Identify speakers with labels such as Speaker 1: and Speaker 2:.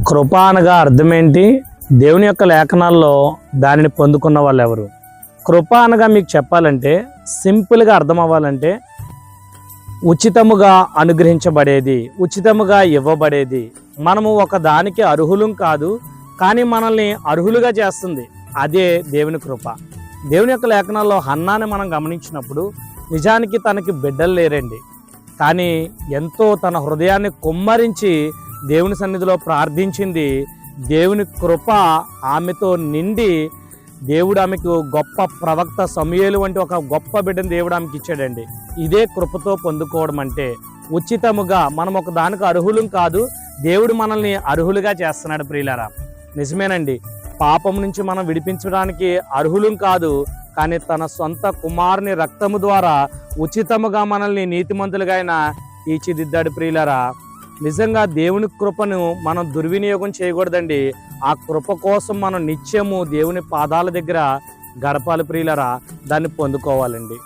Speaker 1: కృప అనగా అర్థం ఏంటి? దేవుని యొక్క లేఖనాల్లో దానిని పొందుకున్న వాళ్ళు ఎవరు? కృప అనగా మీకు చెప్పాలంటే, సింపుల్గా అర్థం అవ్వాలంటే, ఉచితముగా అనుగ్రహించబడేది, ఉచితముగా ఇవ్వబడేది. మనము ఒక దానికి అర్హులం కాదు, కానీ మనల్ని అర్హులుగా చేస్తుంది. అదే దేవుని కృప. దేవుని యొక్క లేఖనాల్లో హన్నాని మనం గమనించినప్పుడు నిజానికి తనకి బిడ్డలు లేరండి, కానీ ఎంతో తన హృదయాన్ని కుమ్మరించి దేవుని సన్నిధిలో ప్రార్థించింది. దేవుని కృప ఆమెతో నిండి దేవుడు ఆమెకు గొప్ప ప్రవక్త సమూయేలు వంటి ఒక గొప్ప బిడ్డను దేవుడు ఆమెకి ఇచ్చాడండి. ఇదే కృపతో పొందుకోవడం అంటే. ఉచితముగా మనం ఒక దానికి అర్హులం కాదు, దేవుడు మనల్ని అర్హులుగా చేస్తున్నాడు. ప్రియులారా, నిజమేనండి, పాపం నుంచి మనం విడిపించడానికి అర్హులం కాదు, కానీ తన సొంత కుమారుని రక్తము ద్వారా ఉచితముగా మనల్ని నీతిమంతులుగా ఆయన తీర్చిదిద్దాడు. ప్రియులారా, నిజంగా దేవుని కృపను మనం దుర్వినియోగం చేయకూడదండి. ఆ కృప కోసం మనం నిత్యము దేవుని పాదాల దగ్గర గడపాలి. ప్రియులారా, దాన్ని పొందుకోవాలండి.